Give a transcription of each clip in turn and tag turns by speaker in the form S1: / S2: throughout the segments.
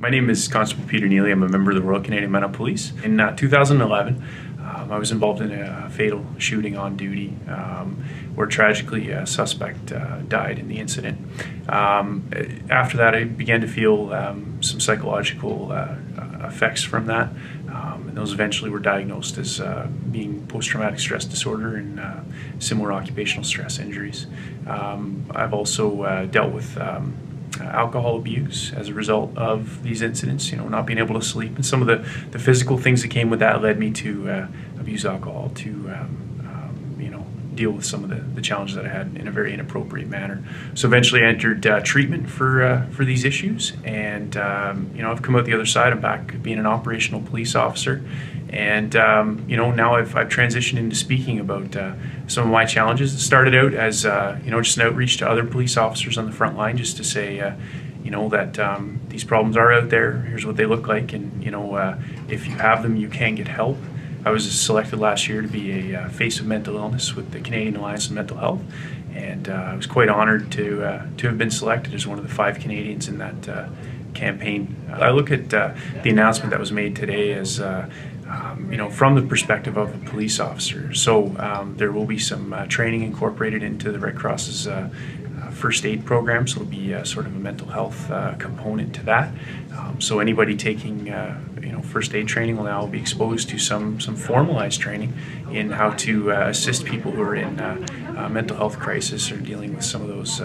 S1: My name is Constable Peter Neily. I'm a member of the Royal Canadian Mounted Police. In 2011, I was involved in a fatal shooting on duty where tragically a suspect died in the incident. After that, I began to feel some psychological effects from that, and those eventually were diagnosed as being post-traumatic stress disorder and similar occupational stress injuries. I've also dealt with alcohol abuse as a result of these incidents, not being able to sleep, and some of the physical things that came with that led me to abuse alcohol to deal with some of the challenges that I had in a very inappropriate manner. So eventually I entered treatment for these issues, and I've come out the other side. I'm back being an operational police officer, and now I've transitioned into speaking about some of my challenges. It started out as just an outreach to other police officers on the front line, just to say that these problems are out there. Here's what they look like, and if you have them, you can get help. I was selected last year to be a face of mental illness with the Canadian Alliance of Mental Health, and I was quite honored to have been selected as one of the 5 Canadians in that campaign. I look at the announcement that was made today as from the perspective of a police officer. So there will be some training incorporated into the Red Cross's first aid program, so it'll be sort of a mental health component to that. So anybody taking first aid training will now be exposed to some formalized training in how to assist people who are in mental health crisis or dealing with some of those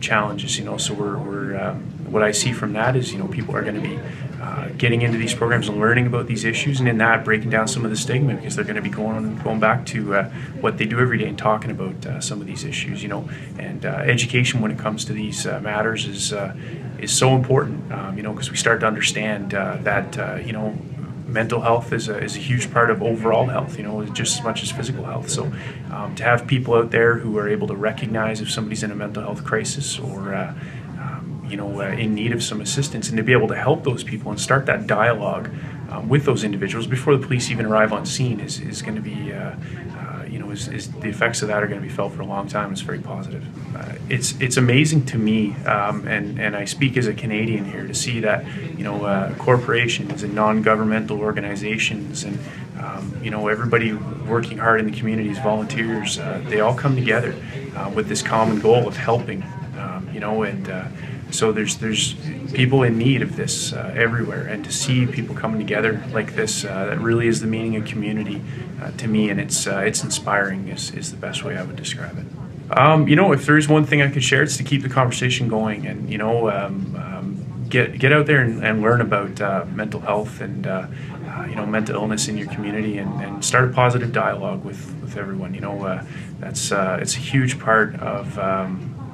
S1: challenges. So we're what I see from that is people are going to be getting into these programs and learning about these issues, and in that breaking down some of the stigma, because they're going to be going back to what they do every day and talking about some of these issues. And education when it comes to these matters is so important. Because we start to understand that mental health is a huge part of overall health, just as much as physical health. So to have people out there who are able to recognize if somebody's in a mental health crisis or in need of some assistance, and to be able to help those people and start that dialogue with those individuals before the police even arrive on scene is going to be, the effects of that are going to be felt for a long time. It's very positive. It's amazing to me, and I speak as a Canadian here, to see that corporations and non-governmental organizations and everybody working hard in the communities, volunteers, they all come together with this common goal of helping, so there's people in need of this everywhere, and to see people coming together like this, that really is the meaning of community to me, and it's inspiring is the best way I would describe it. If there is one thing I could share, it's to keep the conversation going, and get out there and learn about mental health and mental illness in your community, and start a positive dialogue with everyone. It's a huge part of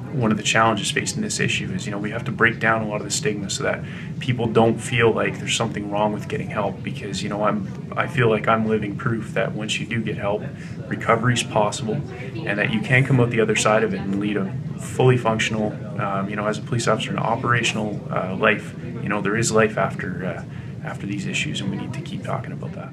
S1: one of the challenges facing this issue is, we have to break down a lot of the stigma so that people don't feel like there's something wrong with getting help, because, I feel like I'm living proof that once you do get help, recovery is possible, and that you can come out the other side of it and lead a fully functional, as a police officer, an operational life. There is life after these issues, and we need to keep talking about that.